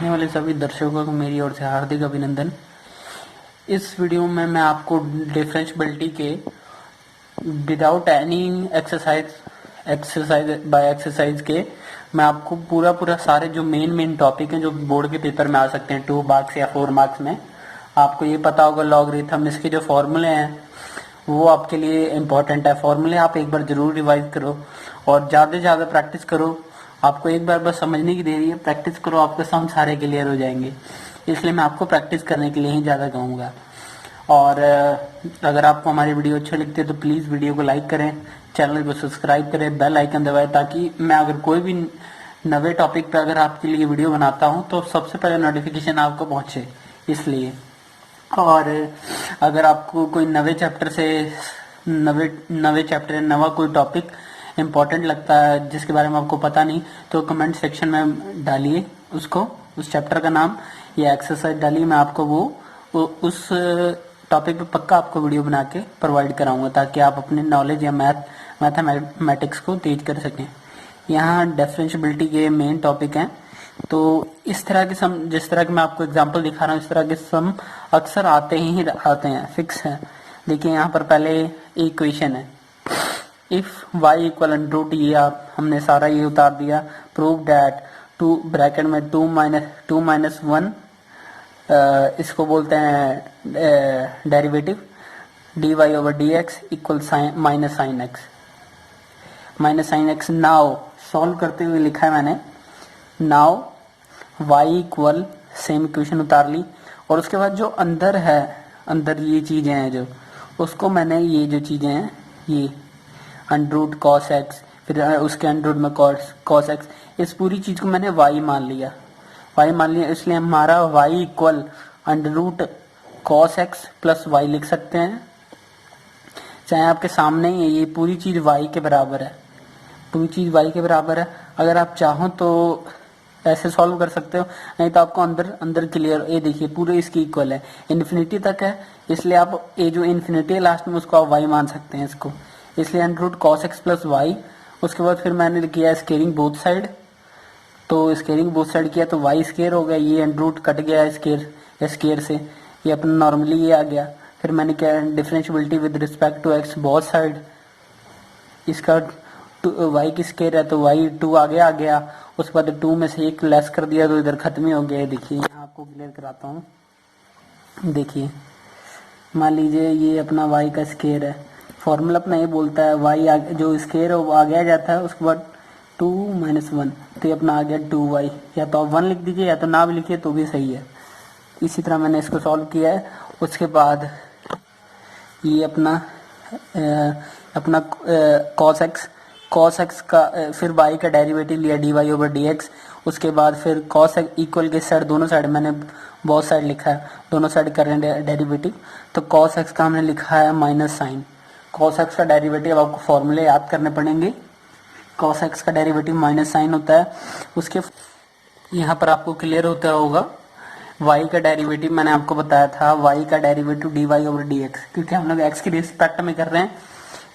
देखने वाले सभी दर्शकों को मेरी ओर से हार्दिक अभिनंदन। इस वीडियो में मैं आपको डिफरेंशियबिलिटी के विदाउट एनी एक्सरसाइज के मैं आपको पूरा सारे जो मेन टॉपिक हैं जो बोर्ड के पेपर में आ सकते हैं 2 मार्क्स या 4 मार्क्स में। आपको ये पता होगा लॉगरिथम, इसके जो फॉर्मूले हैं वो आपके लिए इम्पोर्टेंट है। फॉर्मूले आप एक बार जरूर रिवाइज करो और ज़्यादा से ज़्यादा प्रैक्टिस करो। आपको एक बार बस समझने की देरी है, प्रैक्टिस करो, आपके सम सारे क्लियर हो जाएंगे। इसलिए मैं आपको प्रैक्टिस करने के लिए ही ज़्यादा कहूँगा। और अगर आपको हमारी वीडियो अच्छी लगती है तो प्लीज़ वीडियो को लाइक करें, चैनल को सब्सक्राइब करें, बेल आइकन दबाएं ताकि मैं अगर कोई भी नए टॉपिक पे अगर आपके लिए वीडियो बनाता हूँ तो सबसे पहले नोटिफिकेशन आपको पहुँचे। इसलिए और अगर आपको कोई नवे चैप्टर नवा कोई टॉपिक इम्पोर्टेंट लगता है जिसके बारे में आपको पता नहीं तो कमेंट सेक्शन में डालिए उसको, उस चैप्टर का नाम या एक्सरसाइज डालिए। मैं आपको वो उस टॉपिक पे पक्का आपको वीडियो बना के प्रोवाइड कराऊंगा ताकि आप अपने नॉलेज या मैथमेटिक्स को तेज कर सकें। यहाँ डिफरेंशियबिलिटी के मेन टॉपिक हैं, तो इस तरह के सम, जिस तरह के मैं आपको एग्जांपल दिखा रहा हूँ, इस तरह के सम अक्सर आते हैं, फिक्स है। देखिए यहाँ पर पहले इक्वेशन है, इफ y इक्वल √, ये हमने सारा ये उतार दिया। प्रूव दैट 2 ब्रैकेट में 2 माइनस 1 इसको बोलते हैं derivative dy/dx equal minus sine x. Now solve करते हुए लिखा है मैंने, now y equal same equation उतार ली और उसके बाद जो अंदर है, अंदर ये चीजें हैं जो, उसको मैंने ये जो चीजें हैं ये √ cos x, फिर उसके √ में cos x, इस पूरी चीज को मैंने y मान लिया। इसलिए हमारा y equal √ cos x plus y लिख सकते हैं। चाहे आपके सामने ही है, ये पूरी चीज y के बराबर है। अगर आप चाहो तो ऐसे सॉल्व कर सकते हो, नहीं तो आपको अंदर क्लियर, ये देखिए पूरे इसकी इक्वल है, इन्फिनिटी तक है, इसलिए आप ये जो इन्फिनिटी है लास्ट में उसको आप y मान सकते हैं इसको, इसलिए √ cos x प्लस y। उसके बाद फिर मैंने किया स्केयरिंग बोथ साइड, तो स्केयरिंग बोथ साइड किया तो y स्केयर हो गया, ये √ कट गया स्केयर से, ये अपना नॉर्मली ये आ गया। फिर मैंने किया differentiability with respect to x both side, इसका y की स्केयर है तो y 2 आगे आ गया, उसके बाद 2 में से 1 लेस कर दिया तो इधर खत्म ही हो गया। देखिए यहाँ आपको क्लियर कराता हूँ, देखिए मान लीजिए ये अपना y का स्केयर है, फॉर्मूला अपना ये बोलता है y जो स्केयर है वो आगे आ जाता है, उसके बाद 2 - 1, तो ये अपना आ गया 2y। या तो आप 1 लिख दीजिए या तो ना भी लिखिए तो भी सही है। इसी तरह मैंने इसको सॉल्व किया है। उसके बाद ये अपना cos x का, फिर y का डेरिवेटिव लिया dy/dx। उसके बाद फिर cos x इक्वल के साइड, दोनों साइड मैंने बहुत साइड लिखा है, दोनों साइड कर रहे हैं डेरिवेटिव, तो cos x का हमने लिखा है माइनस साइन। cos x का डेरिवेटिव आपको फॉर्मूले याद करने पड़ेंगे, cos x का डेरिवेटिव माइनस साइन होता है। उसके यहाँ पर आपको क्लियर होता होगा y का डेरिवेटिव मैंने आपको बताया था, y का डेरिवेटिव dy/dx, क्योंकि हम लोग x के रिस्पेक्ट में कर रहे हैं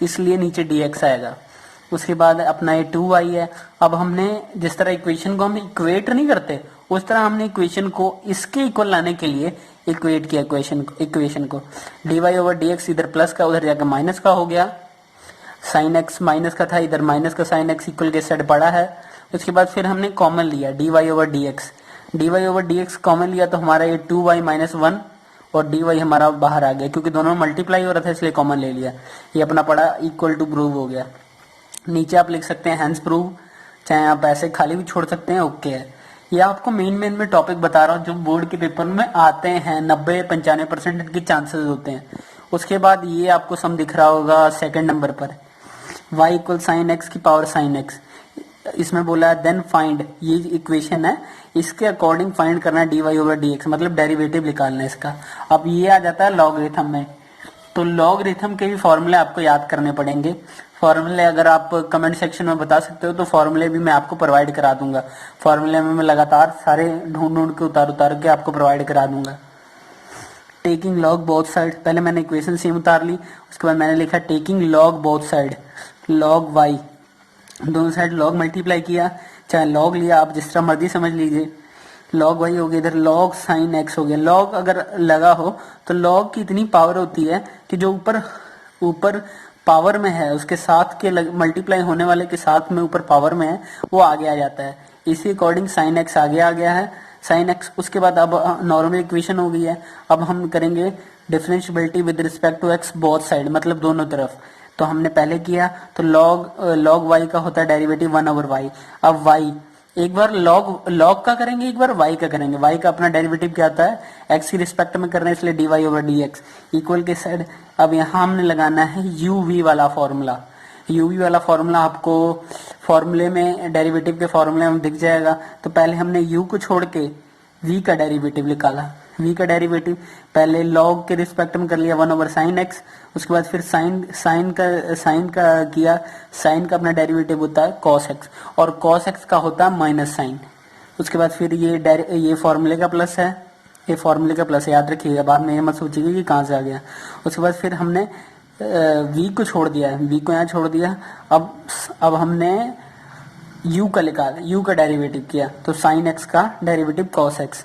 इसलिए नीचे dx आएगा। उसके बाद अपना ये 2y है। अब हमने जिस तरह इक्वेशन को हम इक्वेट नहीं करते, उस तरह हमने इक्वेशन को इसके इक्वल लाने के लिए इक्वेट किया इक्वेशन को dy/dx, इधर प्लस का उधर जाकर माइनस का हो गया, साइन x माइनस का था, इधर माइनस का साइन x इक्वल के साइड पड़ा है। उसके बाद फिर हमने कॉमन लिया dy/dx कॉमन लिया तो हमारा ये 2y - 1 और dy हमारा बाहर आ गया, क्योंकि दोनों मल्टीप्लाई हो रहा था इसलिए कॉमन ले लिया, ये अपना पड़ा इक्वल टू प्रूव हो गया। नीचे आप लिख सकते हैं हैंस प्रूव, चाहे आप ऐसे खाली भी छोड़ सकते हैं, ओके है। ये आपको मेन में टॉपिक बता रहा हूँ जो बोर्ड के पेपर में आते हैं, 90-95% इनके चांसेस होते हैं। उसके बाद ये आपको सम दिख रहा होगा सेकंड नंबर पर, y इक्वल साइन x की पावर साइन x, इसमें बोला है देन फाइंड, ये इक्वेशन है, इसके अकॉर्डिंग फाइंड करना है dy/dx, मतलब डेरिवेटिव निकालना है इसका। अब ये आ जाता है लॉगरिथम में, तो लॉगरिथम के भी फॉर्मूले आपको याद करने पड़ेंगे। फॉर्मूले अगर आप कमेंट सेक्शन में बता सकते हो तो फॉर्मूले भी मैं आपको प्रोवाइड करा दूंगा। फॉर्मूले में मैं लगातार सारे ढूंढ के उतार के आपको प्रोवाइड करा दूंगा। टेकिंग लॉग बोथ साइड, पहले मैंने इक्वेशन सेम उतार ली, उसके बाद मैंने लिखा taking log both side, log y, दोनों साइड लॉग मल्टीप्लाई किया, चाहे लॉग लिया, आप जिस तरह मर्जी समझ लीजिए। लॉग वाई हो गया, इधर लॉग साइन एक्स हो गया। लॉग अगर लगा हो तो लॉग की इतनी पावर होती है कि जो ऊपर ऊपर पावर में है उसके साथ के मल्टीप्लाई होने वाले के साथ में ऊपर पावर में है वो आगे आ जाता है। इसी अकॉर्डिंग साइन एक्स आगे आ गया है, साइन एक्स। उसके बाद अब नॉर्मल इक्वेशन हो गई है। अब हम करेंगे differentiability with respect to x both side, मतलब दोनों तरफ। तो हमने पहले किया तो लॉग वाई का होता है डेरिवेटिव 1/y। अब वाई एक बार लॉग का करेंगे, एक बार वाई का करेंगे। वाई का अपना डेरिवेटिव क्या आता है, एक्स की रिस्पेक्ट में करना है, इसलिए dy/dx इक्वल के साइड। अब यहाँ हमने लगाना है uv वाला फॉर्मूला। uv वाला फॉर्मूला आपको फॉर्मूले में, डेरिवेटिव के फॉर्मूले में दिख जाएगा। तो पहले हमने u को छोड़ के v का डेरिवेटिव निकाला। v का डेरिवेटिव पहले लॉग के रिस्पेक्ट में कर लिया 1/sin x। उसके बाद फिर साइन का किया। साइन का अपना डेरिवेटिव होता है cos x, और cos x का होता है माइनस साइन। उसके बाद फिर ये फॉर्मूले का प्लस है, ये फॉर्मूले का प्लस है, याद रखिएगा, बाद में ये मत सोचिएगा कि कहाँ से आ गया। उसके बाद फिर हमने v को छोड़ दिया है, v को यहाँ छोड़ दिया। अब हमने u का निकाला, u का डेरिवेटिव किया, तो साइन x का डेरिवेटिव cos x।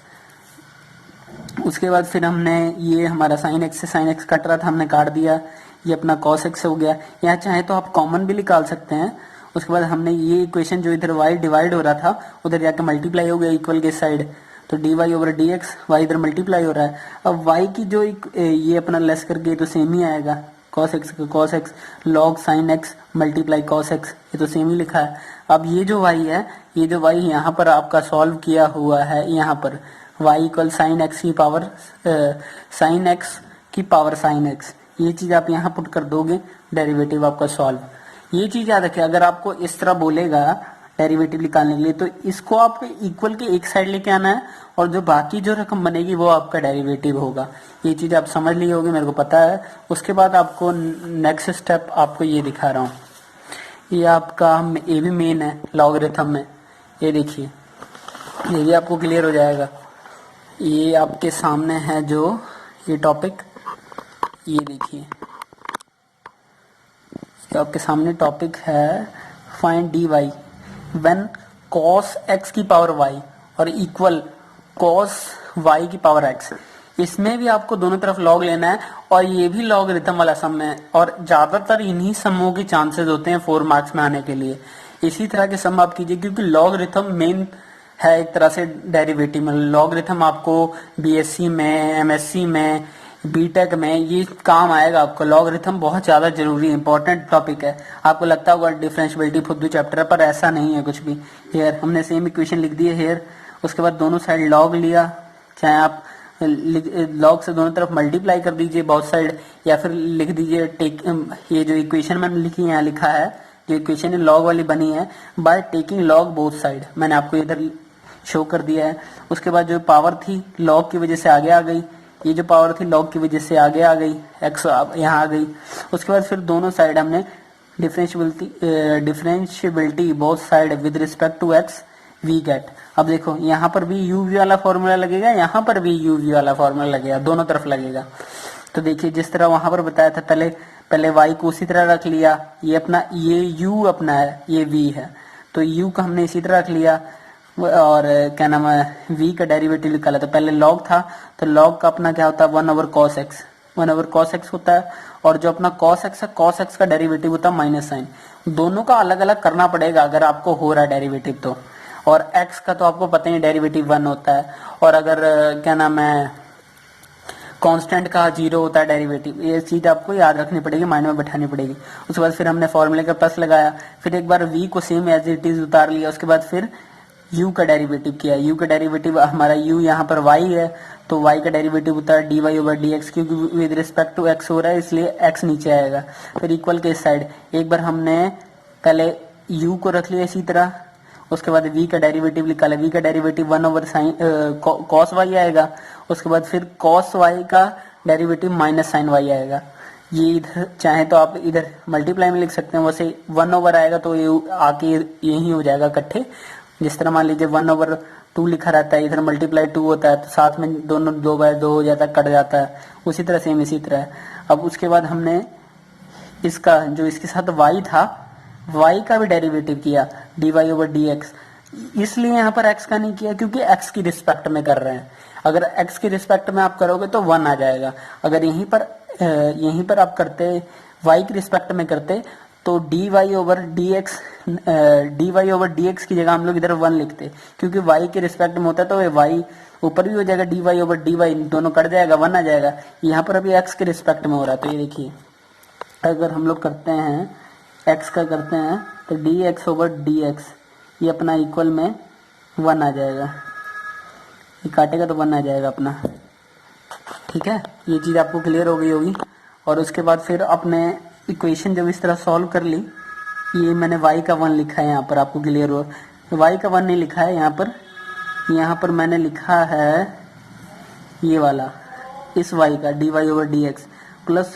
उसके बाद फिर हमने ये हमारा साइन एक्स से साइन एक्स कट रहा था, हमने काट दिया, ये अपना cos x हो गया। यहाँ चाहे तो आप कॉमन भी निकाल सकते हैं। उसके बाद हमने ये इक्वेशन जो इधर y डिवाइड हो रहा था उधर जाके मल्टीप्लाई हो गया इक्वल के साइड, तो dy/dx, y इधर मल्टीप्लाई हो रहा है। अब y की जो ये अपना लेस करके तो सेम ही आएगा, cos x का cos x log sin x multiply cos x, ये तो सेम ही लिखा है। अब ये जो y है, ये जो y यहाँ पर आपका सॉल्व किया हुआ है, यहाँ पर y इक्वल साइन एक्स की पावर साइन एक्स की पावर साइन एक्स, ये चीज आप यहाँ पुट कर दोगे, डेरिवेटिव आपका सॉल्व। ये चीज याद रखिए, अगर आपको इस तरह बोलेगा डेरिवेटिव निकालने के लिए तो इसको आप इक्वल के एक साइड लेके आना है, और जो बाकी जो रकम बनेगी वो आपका डेरिवेटिव होगा। ये चीज आप समझ लिए होगी, मेरे को पता है। उसके बाद आपको नेक्स्ट स्टेप आपको ये दिखा रहा हूँ, ये आपका ये भी मेन है लॉगरिथम में। ये देखिए, ये भी आपको क्लियर हो जाएगा। ये आपके सामने है जो ये टॉपिक, ये देखिए, तो आपके सामने टॉपिक है find dy when cos x की पावर y और इक्वल cos y की पावर x। इसमें भी आपको दोनों तरफ लॉग लेना है, और ये भी लॉगरिथम वाला सम है, और ज्यादातर इन्हीं समों के चांसेस होते हैं 4 मार्क्स में आने के लिए। इसी तरह के सम आप कीजिए, क्योंकि लॉगरिथम मेन है एक तरह से डेरिवेटिव में। लॉगरिथम आपको बीएससी में, एमएससी में, बीटेक में ये काम आएगा आपको। लॉगरिथम बहुत ज्यादा जरूरी इंपॉर्टेंट टॉपिक है। आपको लगता होगा डिफरेंशिएबिलिटी खुद भी चैप्टर है, पर ऐसा नहीं है कुछ भी। हेयर हमने सेम इक्वेशन लिख दी है हेयर, उसके बाद दोनों साइड लॉग लिया, चाहे आप लॉग से दोनों तरफ मल्टीप्लाई कर दीजिए बोथ साइड, या फिर लिख दीजिए टेक, ये जो इक्वेशन मैंने लिखी है यहाँ लिखा है, जो इक्वेशन लॉग वाली बनी है, by taking log both side, मैंने आपको इधर शो कर दिया है। उसके बाद जो पावर थी लॉग की वजह से आगे आ गई, ये जो पावर थी लॉग की वजह से आगे आ गई, एक्स यहाँ आ गई। उसके बाद फिर दोनों साइड हमने differentiability both side with respect to x we get. अब देखो यहाँ पर भी यू वी वाला फॉर्मूला लगेगा, यहाँ पर भी यू वी वाला फॉर्मूला लगेगा, दोनों तरफ लगेगा। तो देखिए जिस तरह वहां पर बताया था, पहले y को उसी तरह रख लिया, ये अपना ये u अपना है, ये v है, तो u का हमने इसी तरह रख लिया, और क्या नाम है v का डेरिवेटिव निकाला। तो पहले log था, तो log का अपना क्या होता है 1/cos x, 1/cos x होता है, और जो अपना cos x है, cos x का डेरिवेटिव होता है माइनस साइन। दोनों का अलग अलग करना पड़ेगा अगर आपको हो रहा है डेरिवेटिव तो, और x का तो आपको पता ही डेरिवेटिव 1 होता है, और अगर क्या नाम है कांस्टेंट का 0 होता है डेरिवेटिव। ये चीज आपको याद रखनी पड़ेगी, माइंड में बैठानी पड़ेगी। उसके बाद फिर हमने फॉर्मूले का प्लस लगाया, फिर एक बार v को सेम एज इट इज उतार लिया, उसके बाद फिर u का डेरिवेटिव किया। u का डेरिवेटिव हमारा u यहाँ पर y है, तो y का डेरिवेटिव होता है dy/dx, क्योंकि विद रिस्पेक्ट टू x हो रहा है इसलिए x नीचे आएगा। फिर इक्वल के साइड एक बार हमने पहले u को रख लिया इसी तरह, उसके बाद v का डेरिवेटिव निकाला, v का डेरिवेटिव 1/sin cos y आएगा। उसके बाद फिर cos y का डेरिवेटिव माइनस साइन y आएगा। ये इधर चाहे तो आप इधर मल्टीप्लाई में लिख सकते हैं, वैसे 1/, आएगा तो ये आके यही हो जाएगा इकट्ठे। जिस तरह मान लीजिए 1/2 लिखा रहता है, इधर मल्टीप्लाई 2 होता है, तो साथ में दोनों 2/2 हो जाता है, कट जाता है, उसी तरह सेम इसी तरह। अब उसके बाद हमने इसका जो इसके साथ y था, y का भी डेरिवेटिव किया dy/dx। इसलिए यहाँ पर x का नहीं किया क्योंकि x की रिस्पेक्ट में कर रहे हैं। अगर x की रिस्पेक्ट में आप करोगे तो 1 आ जाएगा। अगर यहीं पर आप करते y की रिस्पेक्ट में करते तो dy ओवर dx की जगह हम लोग इधर 1 लिखते, क्योंकि y के रिस्पेक्ट में होता है तो y ऊपर भी हो जाएगा, dy ओवर dy दोनों कट जाएगा, 1 आ जाएगा। यहाँ पर अभी x के रिस्पेक्ट में हो रहा है, तो ये देखिए अगर हम लोग करते हैं x का करते हैं तो dx ओवर dx ये अपना इक्वल में 1 आ जाएगा, ये काटेगा तो 1 आ जाएगा अपना। ठीक है, ये चीज़ आपको क्लियर हो गई होगी। और उसके बाद फिर अपने इक्वेशन जब इस तरह सॉल्व कर ली, ये मैंने y का 1 लिखा है, यहाँ पर आपको क्लियर हो, y का 1 नहीं लिखा है यहाँ पर मैंने लिखा है ये वाला, इस y का dy over dx plus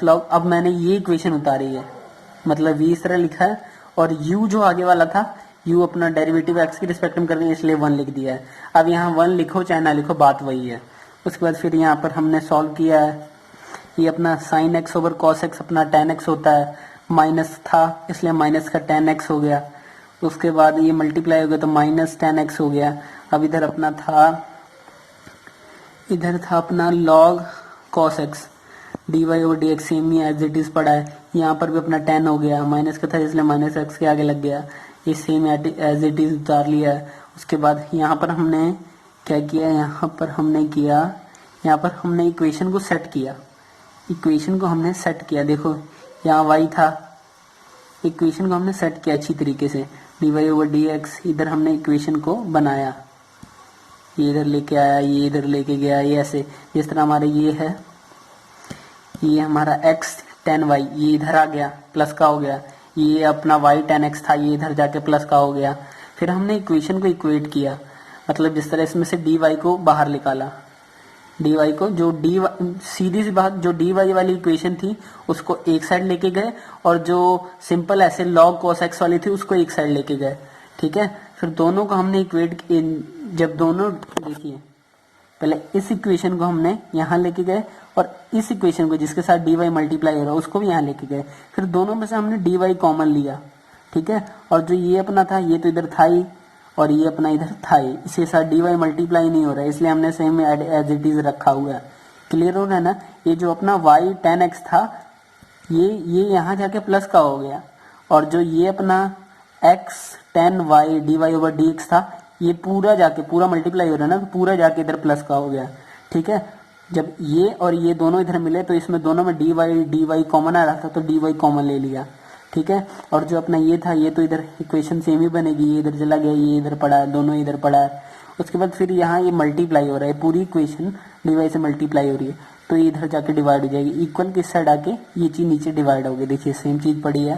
log. अब मैंने ये इक्वेशन उतारी है, मतलब ये इस तरह लिखा है, और u जो आगे वाला था, u अपना डेरिवेटिव x के रिस्पेक्ट में कर दिया, इसलिए 1 लिख दिया है। अब यहाँ 1 लिखो चाहे ना लिखो, बात वही है। उसके बाद फिर यहाँ पर हमने सॉल्व किया है, ये अपना sine x over cos x अपना tan x होता है, माइनस था इसलिए माइनस का tan x हो गया। उसके बाद ये मल्टीप्लाई हो गया तो माइनस tan x हो गया। अब इधर था अपना log cos x, dy over dx same ही एज इट इज पड़ा है। यहाँ पर भी अपना tan हो गया, माइनस का था इसलिए माइनस x के आगे लग गया, ये सेम एज इट इज उतार लिया है। उसके बाद यहाँ पर हमने क्या किया, यहाँ पर हमने इक्वेशन को सेट किया। देखो यहाँ y था, इक्वेशन को हमने सेट किया अच्छी तरीके से, dy ओवर dx इधर हमने इक्वेशन को बनाया, ये इधर लेके आया, ये इधर लेके गया, ये ऐसे जिस तरह हमारे ये है, ये हमारा x tan y ये इधर आ गया प्लस का हो गया, ये अपना y tan x था ये इधर जाके प्लस का हो गया। फिर हमने इक्वेशन को इक्वेट किया, मतलब जिस तरह इसमें से dy को बाहर निकाला, dy को जो सीधी सी बात जो dy वाली इक्वेशन थी उसको एक साइड लेके गए, और जो सिंपल ऐसे log cos x वाली थी उसको एक साइड लेके गए। ठीक है, फिर दोनों को हमने इक्वेट, जब दोनों देखिए पहले इस इक्वेशन को हमने यहाँ लेके गए और इस इक्वेशन को जिसके साथ dy मल्टीप्लाई हो रहा है उसको भी यहाँ लेके गए, फिर दोनों में से हमने dy कॉमन लिया। ठीक है, और जो ये अपना था ये तो इधर था ही और ये अपना इधर था ही, इसके साथ dy मल्टीप्लाई नहीं हो रहा है इसलिए हमने सेम एज इट इज रखा हुआ है। क्लियर हो रहा है ना। ये जो अपना y tan x था ये यहाँ जाके प्लस का हो गया, और जो ये अपना x tan y dy over dx था ये पूरा मल्टीप्लाई हो रहा है ना, तो पूरा जाके इधर प्लस का हो गया। ठीक है, जब ये और ये दोनों इधर मिले तो इसमें दोनों में dy कॉमन आ रहा था तो dy कॉमन ले लिया। ठीक है, और जो अपना ये था ये तो इधर इक्वेशन सेम ही बनेगी, ये इधर चला गया, ये इधर पड़ा है, दोनों इधर पड़ा है। उसके बाद फिर यहाँ ये मल्टीप्लाई हो रहा है, पूरी इक्वेशन dy से मल्टीप्लाई हो रही है तो ये इधर जाके डिवाइड हो जाएगी, इक्वल की साइड आके ये चीज नीचे डिवाइड होगी। देखिए सेम चीज पड़ी है,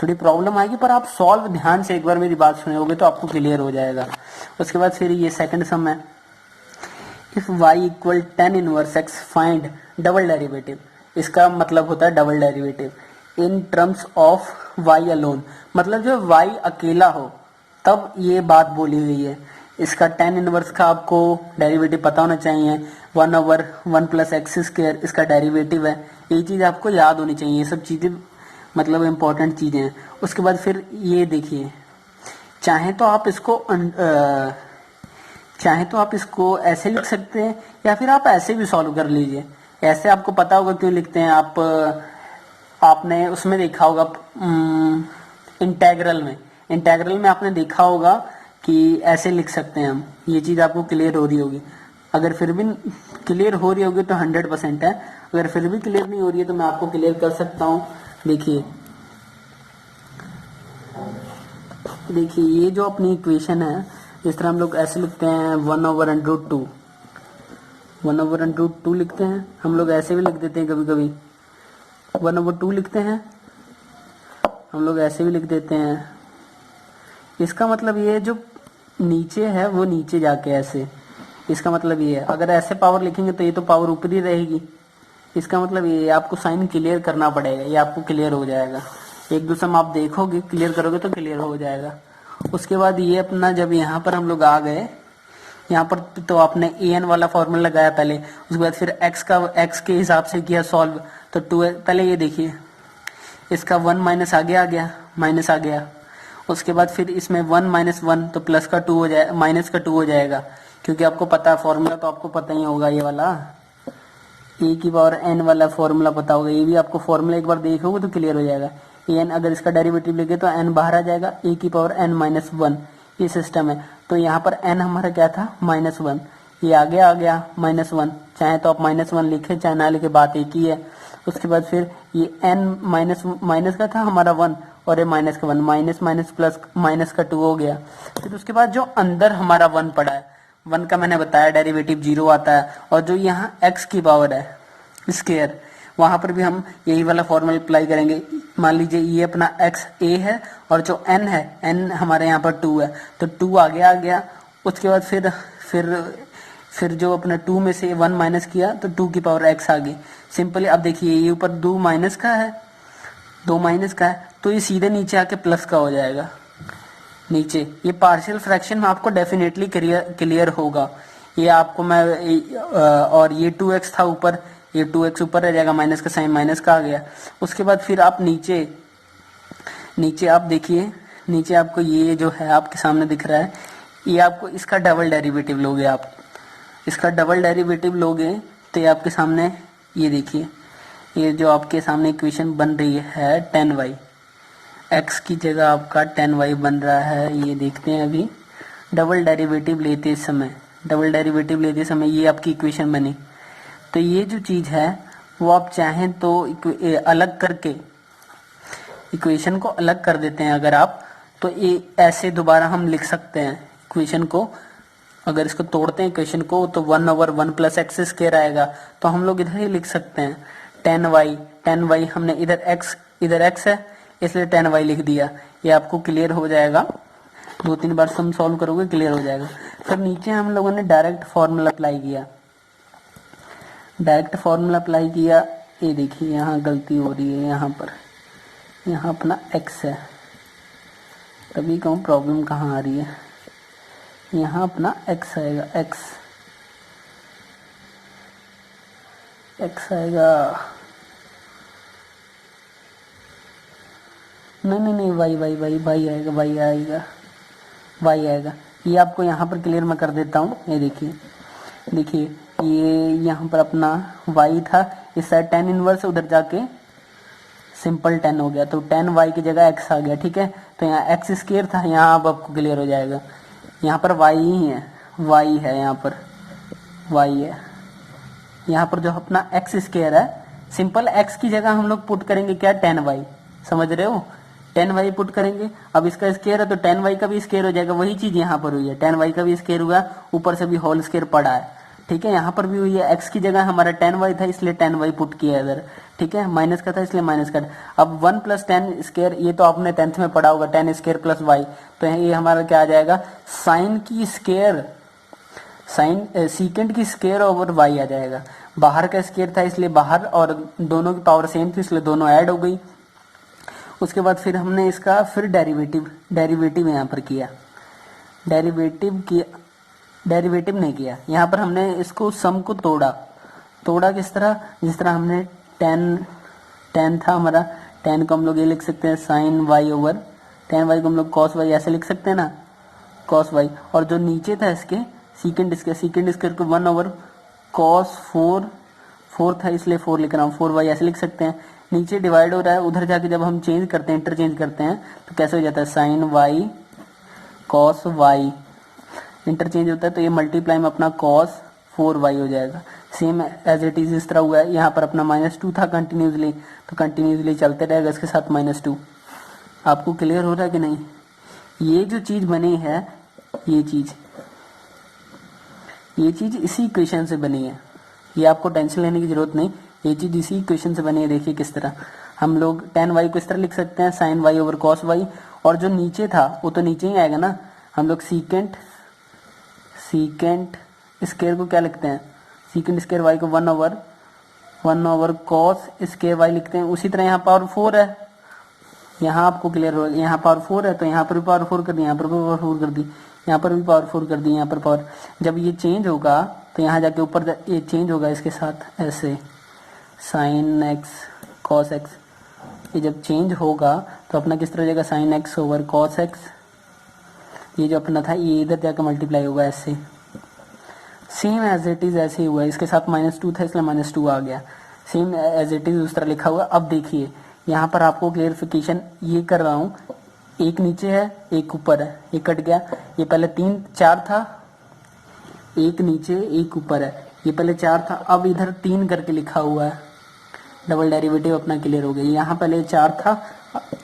थोड़ी प्रॉब्लम आएगी पर आप सॉल्व ध्यान से एक बार मेरी बात सुने होगे तो आपको क्लियर हो जाएगा। उसके बाद फिर ये सेकंड सम है, if y equal tan inverse x find double derivative. इसका मतलब होता है double derivative in terms of y alone, मतलब जब y अकेला हो तब ये बात बोली हुई है। इसका tan इनवर्स का आपको डेरिवेटिव पता होना चाहिए, 1 ओवर 1 प्लस एक्स स्क्वायर इसका डेरिवेटिव है। ये चीज आपको याद होनी चाहिए, ये सब चीजें मतलब इम्पोर्टेंट चीजें हैं। उसके बाद फिर ये देखिए, चाहे तो आप इसको ऐसे लिख सकते हैं या फिर आप ऐसे भी सॉल्व कर लीजिए। ऐसे आपको पता होगा क्यों लिखते हैं, आपने उसमें देखा होगा इंटेग्रल में आपने देखा होगा कि ऐसे लिख सकते हैं हम। ये चीज आपको क्लियर हो रही होगी, अगर फिर भी क्लियर हो रही होगी तो 100% है, अगर फिर भी क्लियर नहीं हो रही है तो मैं आपको क्लियर कर सकता हूँ। देखिए ये जो अपनी इक्वेशन है, इस तरह हम लोग ऐसे लिखते हैं 1 ओवर अंडर रूट 2 लिखते हैं, हम लोग ऐसे भी लिख देते हैं, कभी कभी 1 ओवर 2 लिखते हैं, हम लोग ऐसे भी लिख देते हैं। इसका मतलब ये जो नीचे है वो नीचे जाके ऐसे, इसका मतलब ये है। अगर ऐसे पावर लिखेंगे तो ये तो पावर ऊपर ही रहेगी, इसका मतलब ये आपको साइन क्लियर करना पड़ेगा, ये आपको क्लियर हो जाएगा। एक दो सम आप देखोगे, क्लियर करोगे तो क्लियर हो जाएगा। उसके बाद ये अपना जब यहाँ पर हम लोग आ गए, यहाँ पर तो आपने an वाला फॉर्मूला लगाया पहले, उसके बाद फिर x के हिसाब से किया सॉल्व, तो 2 पहले ये देखिए इसका 1 माइनस आ गया, उसके बाद फिर इसमें 1 माइनस 1 तो प्लस का 2 हो जाए, माइनस का 2 हो जाएगा, क्योंकि आपको पता है फॉर्मूला तो आपको पता ही होगा, ये वाला ए की पावर एन वाला फॉर्मूला पता होगा। ये भी आपको फॉर्मूला एक बार देखोगे तो क्लियर हो जाएगा। एन अगर इसका डेरिवेटिव लेंगे तो एन बाहर आ जाएगा, ए की पावर एन माइनस 1 ये सिस्टम है। तो यहाँ पर एन हमारा क्या था -1, ये आगे आ गया -1, चाहे तो आप -1 लिखे चाहे ना लिखे, बात एक ही है। उसके बाद फिर ये एन माइनस का था हमारा 1 और ये माइनस का 1, माइनस माइनस प्लस माइनस का 2 हो गया। फिर उसके बाद जो अंदर हमारा 1 पड़ा है, 1 का मैंने बताया डेरिवेटिव 0 आता है। और जो यहाँ x की पावर है स्क्वायर, वहां पर भी हम यही वाला फॉर्मूला अप्लाई करेंगे। मान लीजिए ये अपना x a है और जो n है, n हमारे यहाँ पर 2 है, तो 2 आगे आ गया। उसके बाद फिर जो अपना 2 में से 1 माइनस किया तो 2 की पावर x आ गई। सिंपली अब देखिए ये ऊपर 2 माइनस का है, 2 माइनस का है, तो ये सीधे नीचे आके प्लस का हो जाएगा। नीचे ये पार्शियल फ्रैक्शन में आपको डेफिनेटली क्लियर होगा। ये आपको मैं और ये 2x था ऊपर, ये 2x ऊपर रह जाएगा, माइनस का साइन माइनस का आ गया। उसके बाद फिर आप नीचे आप देखिए, नीचे आपको ये जो है आपके सामने दिख रहा है, ये आपको इसका डबल डेरिवेटिव लोगे। आप इसका डबल डेरिवेटिव लोगे तो ये आपके सामने, ये देखिए, ये जो आपके सामने इक्वेशन बन रही है 10y, x की जगह आपका 10y बन रहा है। ये देखते हैं अभी डबल डेरिवेटिव लेते समय ये आपकी इक्वेशन बनी। तो ये जो चीज़ है वो आप चाहें तो अलग करके इक्वेशन को अलग कर देते हैं अगर आप, तो ये ऐसे दोबारा हम लिख सकते हैं इक्वेशन को। अगर इसको तोड़ते हैं इक्वेशन को तो 1/1 प्लस एक्स स्क्वायर आएगा, तो हम लोग इधर ही लिख सकते हैं 10y हमने इधर x है इसलिए 10y लिख दिया। ये आपको क्लियर हो जाएगा, 2-3 बार सम सॉल्व करोगे क्लियर हो जाएगा। फिर नीचे हम लोगों ने डायरेक्ट फार्मूला अप्लाई किया। ये देखिए यहाँ गलती हो रही है, यहाँ अपना x है, तभी कहूँ प्रॉब्लम कहाँ आ रही है। यहाँ अपना x आएगा, x आएगा, नहीं y आएगा। ये आपको यहाँ पर क्लियर मैं कर देता हूँ। ये देखिए ये यहाँ पर अपना y था, इस साइड tan इनवर्स, उधर जाके सिंपल 10 हो गया, तो 10y की जगह x आ गया। ठीक है, तो यहाँ x स्क्वायर था, यहाँ अब आपको क्लियर हो जाएगा। यहाँ पर y ही है, यहाँ पर y है। यहाँ पर जो अपना x स्क्वायर है, सिंपल x की जगह हम लोग पुट करेंगे क्या, 10y, समझ रहे हो, 10y पुट करेंगे। अब इसका स्क्वायर है तो 10y का भी स्क्वायर हो जाएगा, वही चीज यहाँ पर हुई है, 10y का भी स्क्वायर हुआ, ऊपर से भी होल स्क्वायर पड़ा है। ठीक है, यहाँ पर भी हुई है, x की जगह हमारा 10y था इसलिए 10y पुट किया इधर। ठीक है, माइनस का था इसलिए माइनस का। अब 1 + 10 स्क्वायर, ये तो आपने 10th में पढ़ा होगा, 10 स्क्वायर प्लस y, तो ये हमारा क्या आ जाएगा, सीकेंड की स्क्वायर ओवर y आ जाएगा। बाहर का स्क्वायर था इसलिए बाहर, और दोनों की पावर सेम थी इसलिए दोनों ऐड हो गई। उसके बाद फिर हमने इसका फिर डेरिवेटिव यहाँ पर किया, डेरिवेटिव नहीं किया, यहाँ पर हमने इसको सम को तोड़ा किस तरह, जिस तरह हमने 10 था हमारा, 10 को हम लोग ये लिख सकते हैं sin y ओवर 10y को हम लोग cos y ऐसे लिख सकते हैं ना, cos y। और जो नीचे था इसके सीकेंड स्क्वायर को 1/cos 4 था इसलिए 4 लिख रहा हूँ, 4y ऐसे लिख सकते हैं। नीचे डिवाइड हो रहा है, उधर जाके जब हम चेंज करते हैं, इंटरचेंज करते हैं, तो कैसे हो जाता है, sin y cos y interchange होता है, तो ये मल्टीप्लाई में अपना cos 4y हो जाएगा। सेम एज इट इज इस तरह हुआ है। यहाँ पर अपना -2 था कंटिन्यूसली, तो कंटिन्यूसली चलते रहेगा इसके साथ -2। आपको क्लियर हो रहा है कि नहीं। ये जो चीज बनी है, ये चीज इसी इक्वेशन से बनी है, ये आपको टेंशन लेने की जरूरत नहीं, ये चीज इसी इक्वेशन से बनी है। देखिए किस तरह हम लोग 10y को इस तरह लिख सकते हैं sin y over cos y, और जो नीचे था वो तो नीचे ही आएगा ना, हम लोग सीकेंट स्क्वायर को क्या लिखते हैं, सीकेंट स्क्वायर y को 1/cos स्क्वायर y लिखते हैं। उसी तरह यहाँ पावर 4 है, यहाँ आपको क्लियर हो, यहाँ पावर 4 है तो यहाँ पर भी पावर 4 कर दी, यहाँ पर भी पावर 4 कर दी, यहाँ पर भी पावर 4 कर दी, यहाँ पर पावर। जब ये चेंज होगा तो यहाँ जाके ऊपर ये चेंज होगा इसके साथ, ऐसे sin x cos x ये जब चेंज होगा तो अपना किस तरह हो जाएगा, sine x over cos x, ये जो अपना था ये इधर जाकर मल्टीप्लाई होगा ऐसे, सेम एज इट इज ऐसे ही हुआ, इसके साथ -2 था इसलिए -2 आ गया, सेम एज इट इज उस तरह लिखा हुआ। अब देखिए यहाँ पर आपको क्लियरिफिकेशन ये कर रहा हूँ, एक नीचे है एक ऊपर है, ये कट गया, ये पहले 3 4 था, एक नीचे एक ऊपर है, ये पहले 4 था, अब इधर 3 करके लिखा हुआ है, डबल डेरिवेटिव अपना क्लियर हो गया। यहाँ पहले 4 था,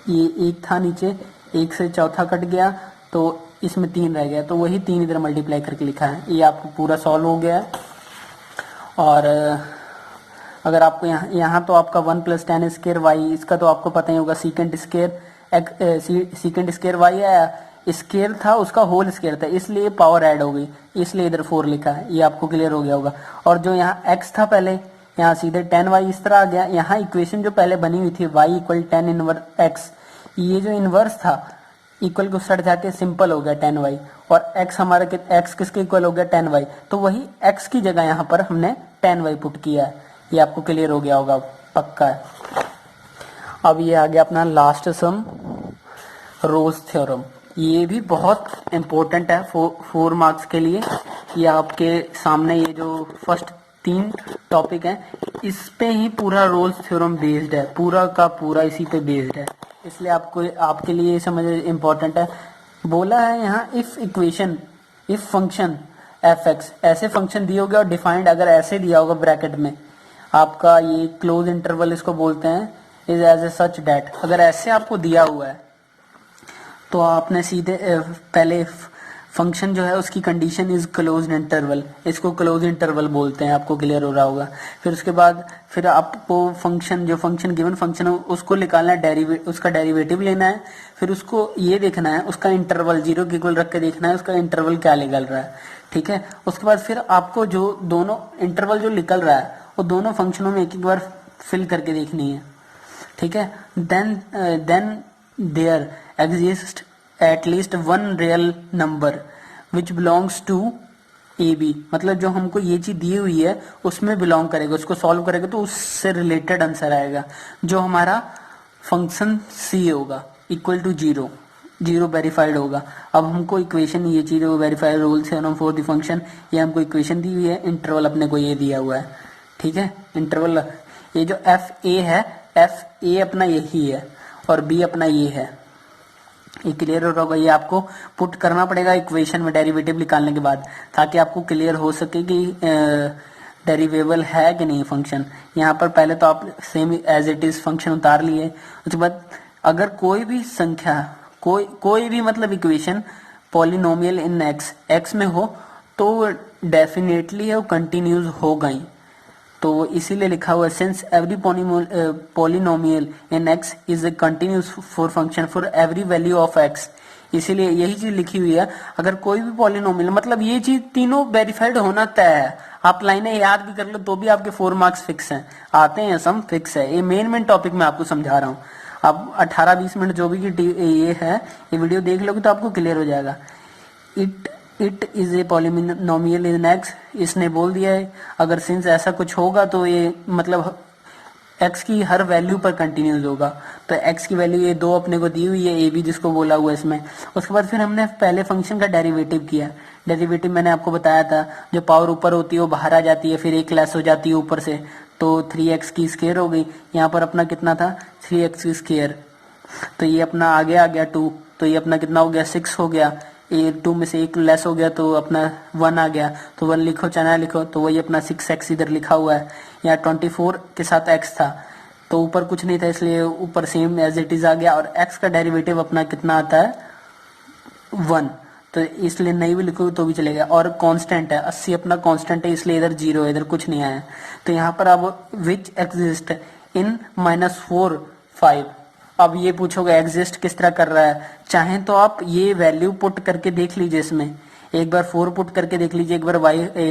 ये 1 था नीचे, 1 से चौथा कट गया तो इसमें 3 रह गया, तो वही 3 इधर मल्टीप्लाई करके लिखा है। ये आपको पूरा सॉल्व हो गया है। और अगर आपको यहाँ तो आपका 1 + tan स्क्वायर वाई, इसका तो आपको पता ही होगा, सीकेंट स्क्वायर वाई है, स्क्वायर था उसका होल स्क्वायर था, इसलिए पावर ऐड हो गई, इसलिए इधर 4 लिखा है। ये आपको क्लियर हो गया होगा। और जो यहाँ x था पहले, यहाँ सीधे tan y इस तरह आ गया। यहाँ इक्वेशन जो पहले बनी हुई थी y = tan इनवर्स x, ये जो इनवर्स था इक्वल को सट जाके सिंपल हो गया tan y, और x हमारा x किसके इक्वल हो गया, tan y, तो वही x की जगह यहाँ पर हमने tan y पुट किया है। ये आपको क्लियर हो गया होगा, पक्का है। अब ये आ गया अपना लास्ट सम, रोल्स थ्योरम। ये भी बहुत इंपॉर्टेंट है 4 मार्क्स के लिए। ये आपके सामने ये जो फर्स्ट 3 टॉपिक हैं, इस पे ही पूरा रोल्स थ्योरम बेस्ड है, पूरा का पूरा इसी पे बेस्ड है, इसलिए आपको आपके लिए ये समझ इम्पोर्टेंट है। बोला है यहाँ इफ फंक्शन एफ एक्स, ऐसे फंक्शन दिए होगे और डिफाइंड अगर ऐसे दिया होगा ब्रैकेट में, आपका ये क्लोज इंटरवल इसको बोलते हैं, is as a such that, अगर ऐसे आपको दिया हुआ है तो आपने सीधे पहले फंक्शन जो है उसकी कंडीशन इज क्लोज्ड इंटरवल, इसको क्लोज इंटरवल बोलते हैं, आपको क्लियर हो रहा होगा। फिर उसके बाद फिर आपको फंक्शन गिवन फंक्शन है उसको निकालना है, उसका डेरिवेटिव लेना है, फिर उसको ये देखना है उसका इंटरवल 0 के इक्वल रख के देखना है उसका इंटरवल क्या निकल रहा है, ठीक है। उसके बाद फिर आपको जो दोनों इंटरवल जो निकल रहा है वो दोनों फंक्शनों में एक एक बार फिल करके देखनी है, ठीक है। Then there exist at least 1 real number which belongs to a b, मतलब जो हमको ये चीज दी हुई है उसमें बिलोंग करेगा, उसको सॉल्व करेगा तो उससे रिलेटेड आंसर आएगा, जो हमारा फंक्शन सी होगा इक्वल टू 0 वेरीफाइड होगा। अब हमको इक्वेशन ये चीज verified rule theorem for the function, ये हमको इक्वेशन दी हुई है, इंटरवल अपने को ये दिया हुआ है, ठीक है। इंटरवल ये जो एफ ए है, एफ ए अपना यही है और बी अपना ये है, ये क्लियर हो रहा होगा। ये आपको पुट करना पड़ेगा इक्वेशन में डेरिवेटिव निकालने के बाद, ताकि आपको क्लियर हो सके कि डेरिवेबल है कि नहीं फंक्शन। यहाँ पर पहले तो आप same as it is function उतार लिए, उसके बाद अगर कोई भी संख्या कोई भी मतलब इक्वेशन पॉलिनोमियल इन एक्स में हो तो डेफिनेटली वो कंटिन्यूज होगा ही, तो इसीलिए लिखा हुआ है since every polynomial in x is a continuous for function for every value of x, इसीलिए यही चीज लिखी हुई है। अगर कोई भी पॉलिनोमियल, मतलब ये चीज तीनों वेरीफाइड होना तय है, आप लाइनें याद भी कर लो तो भी आपके 4 मार्क्स फिक्स हैं, आते हैं सम फिक्स है। ये मेन टॉपिक मैं आपको समझा रहा हूँ, आप 18-20 मिनट जो भी ये है ये वीडियो देख लोगे तो आपको क्लियर हो जाएगा। It is a polynomial in x, इसने बोल दिया है अगर सिंस ऐसा कुछ होगा तो ये मतलब x की हर वैल्यू पर कंटिन्यूस होगा, तो x की वैल्यू ये 2 अपने को दी हुई है, ए बी जिसको बोला हुआ है इसमें। उसके बाद फिर हमने पहले फंक्शन का डेरिवेटिव किया, डेरिवेटिव मैंने आपको बताया था जो पावर ऊपर होती है वो बाहर आ जाती है, फिर एक लेस हो जाती है ऊपर से, तो 3x की स्क्वायर हो गई। यहाँ पर अपना कितना था 3x की स्क्वायर, तो ये अपना आगे आ गया 2, तो ये अपना कितना हो गया 6 हो गया, ये 2 में से एक लेस हो गया तो अपना 1 आ गया, तो 1 लिखो चाहे ना लिखो, तो वही अपना 6x इधर लिखा हुआ है। यहाँ 24 के साथ x था तो ऊपर कुछ नहीं था इसलिए ऊपर सेम एज इट इज आ गया, और x का डेरिवेटिव अपना कितना आता है 1, तो इसलिए नहीं भी लिखोगे तो भी चलेगा। और कांस्टेंट है 80 अपना कांस्टेंट है इसलिए इधर 0 है, इधर कुछ नहीं आया। तो यहाँ पर अब विच एग्जिस्ट इन -4 5, अब ये पूछोगे एग्जिस्ट किस तरह कर रहा है, चाहे तो आप ये वैल्यू पुट करके देख लीजिए, इसमें एक बार 4 पुट करके देख लीजिए, एक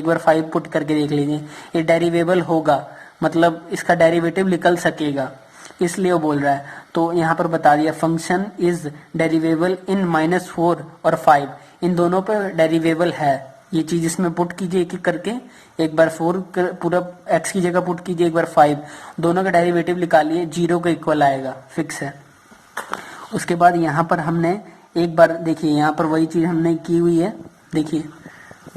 बार 5 पुट करके देख लीजिए, ये डेरिवेबल होगा, मतलब इसका डेरिवेटिव निकल सकेगा, इसलिए वो बोल रहा है। तो यहाँ पर बता दिया फंक्शन इज डेरिवेबल इन -4 और 5, इन दोनों पर डेरिवेबल है, ये चीज इसमें पुट कीजिए एक एक करके, एक बार 4 पूरा x की जगह पुट कीजिए, एक बार 5, दोनों का डेरिवेटिव निकालिए, 0 के इक्वल आएगा, फिक्स है। उसके बाद यहाँ पर हमने एक बार देखिए, यहाँ पर वही चीज हमने की हुई है, देखिए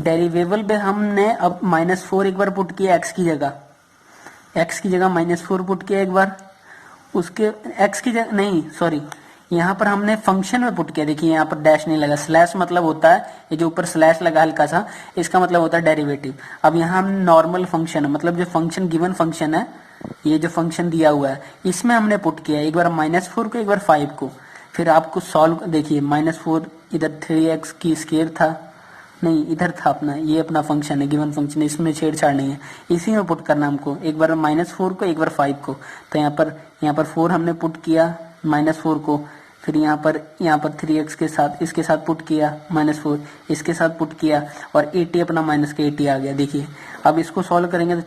डेरिवेबल पे हमने अब -4 एक बार पुट किया x की जगह, -4 पुट किया एक बार, उसके x की जगह नहीं सॉरी, यहाँ पर हमने फंक्शन में पुट किया, देखिए यहाँ पर डैश नहीं लगा, स्लैश मतलब होता है ये जो ऊपर स्लैश लगा हल्का सा, इसका मतलब होता है डेरिवेटिव। अब यहाँ हम नॉर्मल फंक्शन मतलब जो फंक्शन गिवन फंक्शन है, ये जो फंक्शन दिया हुआ है इसमें हमने पुट किया एक बार -4 को, एक बार 5 को, फिर आपको सॉल्व देखिए -4 इधर 3x की स्क्वायर था, नहीं इधर था अपना, ये अपना फंक्शन है गिवन फंक्शन, इसमें छेड़छाड़ नहीं है, इसी में पुट करना हमको, एक बार -4 को, एक बार 5 को। तो यहाँ पर 4 हमने पुट किया -4 को, फिर यहाँ पर 3x के साथ इसके साथ पुट किया, -4 इसके साथ पुट किया, और 80 अपना माइनस का 80 आ गया। देखिए अब इसको सॉल्व करेंगे तो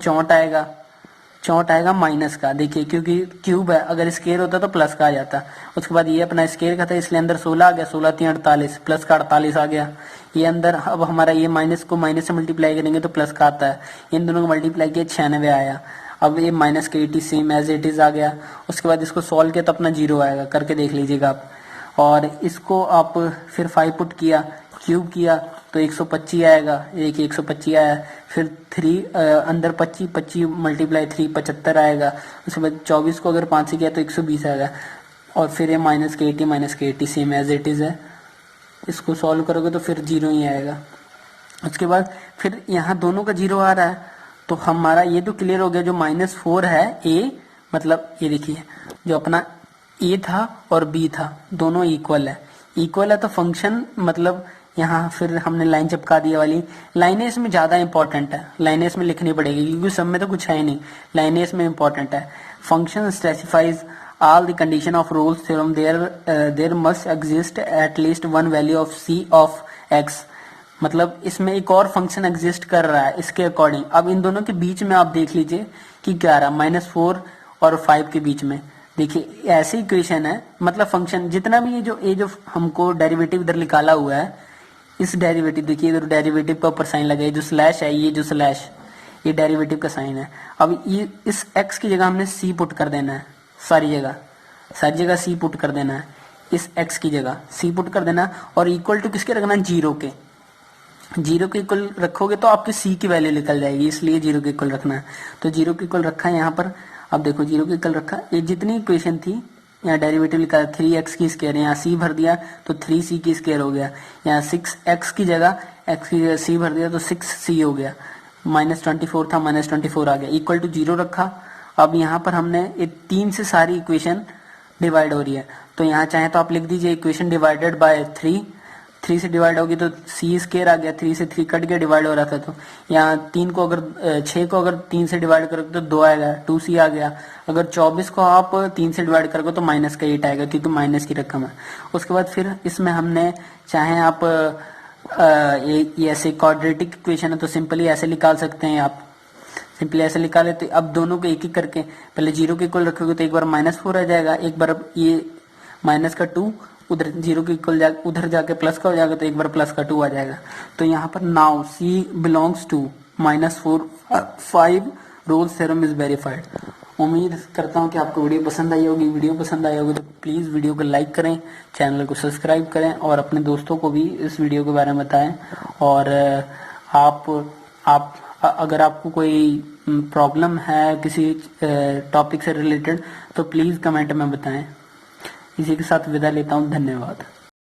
64 आएगा माइनस का, देखिए क्योंकि क्यूब है, अगर स्केयर होता तो प्लस का आ जाता। उसके बाद ये अपना स्केयर का था इसलिए अंदर 16 आ गया, 16 3 48, प्लस का 48 आ गया। ये अंदर अब हमारा ये माइनस को माइनस से मल्टीप्लाई करेंगे तो प्लस का आता है, इन दोनों को मल्टीप्लाई किया 96 आया। अब ये माइनस का 80 सेम एज इट इज आ गया। उसके बाद इसको सॉल्व किया तो अपना 0 आएगा, करके देख लीजिएगा आप। और इसको आप फिर 5 पुट किया, क्यूब किया तो 125 आएगा, एक 125 आया। फिर 3 अंदर 25 मल्टीप्लाई 3 75 आएगा। उसके बाद 24 को अगर 5 से किया तो 120 आएगा। और फिर ये माइनस के 80 सेम एज इट इज है, इसको सॉल्व करोगे तो फिर 0 ही आएगा। उसके बाद फिर यहाँ दोनों का 0 आ रहा है, तो हमारा ये तो क्लियर हो गया। जो -4 है ए, मतलब ये देखिए जो अपना ए था और बी था दोनों इक्वल है तो फंक्शन मतलब यहाँ फिर हमने लाइन चिपका दी वाली। लाइनें इसमें ज़्यादा इंपॉर्टेंट है, लाइनें इसमें लिखनी पड़ेगी क्योंकि सब में तो कुछ है ही नहीं, लाइनें इसमें इंपॉर्टेंट है। Function specifies all the condition of Rolle's theorem, there must exist at least one value of c of x। मतलब इसमें एक और फंक्शन एग्जिस्ट कर रहा है इसके अकॉर्डिंग। अब इन दोनों के बीच में आप देख लीजिए कि क्या रहा, -4 और 5 के बीच में। देखिए ऐसी इक्वेशन है, मतलब फंक्शन जितना भी ये जो हमको डेरिवेटिव इधर निकाला हुआ है, इस डेरिवेटिव देखिए इधर डेरिवेटिव का ऊपर साइन लगा है, जो स्लैश है ये जो स्लैश, ये डेरिवेटिव का साइन है। अब ये इस x की जगह हमने c पुट कर देना है, सारी जगह c पुट कर देना है, इस x की जगह c पुट कर देना। और इक्वल टू किसके रखना है, 0 के इक्वल रखोगे तो आपकी c की वैल्यू निकल जाएगी, इसलिए 0 के इक्वल रखना है। तो 0 के इक्वल रखा है यहाँ पर। अब देखो 0 के इक्वल रखा, ये जितनी इक्वेशन थी यहाँ डेरिवेटिव लिखा है 3x की स्क्वायर, यहाँ c भर दिया तो 3c की स्क्वायर हो गया। यहाँ 6x की जगह c भर दिया तो 6c हो गया। -24 था, -24 आ गया, इक्वल टू 0 रखा। अब यहाँ पर हमने 3 से सारी इक्वेशन डिवाइड हो रही है, तो यहाँ चाहे तो आप लिख दीजिए इक्वेशन डिवाइडेड बाय 3 से डिवाइड होगी तो c स्क्वायर आ गया, 3 से 3 कट के डिवाइड हो रहा था, तो यहाँ 6 को अगर 3 से डिवाइड करोगे तो 2 आएगा, 2c आ गया। अगर 24 को आप 3 से डिवाइड करोगे तो -8 आएगा क्योंकि माइनस की रकम है। उसके बाद फिर इसमें हमने चाहे आप ये ऐसे क्वाड्रेटिक इक्वेशन है तो सिंपली ऐसे निकाल सकते हैं आप, सिंपली ऐसे निकाले। तो अब दोनों को एक करके पहले 0 के इक्वल रखोगे तो एक बार -4 आ जाएगा, एक बार ये माइनस का 2 उधर 0 के इक्वल उधर जाके प्लस का हो जाएगा तो एक बार प्लस का 2 आ जाएगा। तो यहाँ पर now c belongs to -4 5 Rolle's theorem is verified. उम्मीद करता हूँ कि आपको वीडियो पसंद आई होगी। वीडियो पसंद आई होगी तो प्लीज़ वीडियो को लाइक करें, चैनल को सब्सक्राइब करें और अपने दोस्तों को भी इस वीडियो के बारे में बताएं। और आप अगर आपको कोई प्रॉब्लम है किसी टॉपिक से रिलेटेड तो प्लीज़ कमेंट में बताएं। इसी के साथ विदा लेता हूँ, धन्यवाद।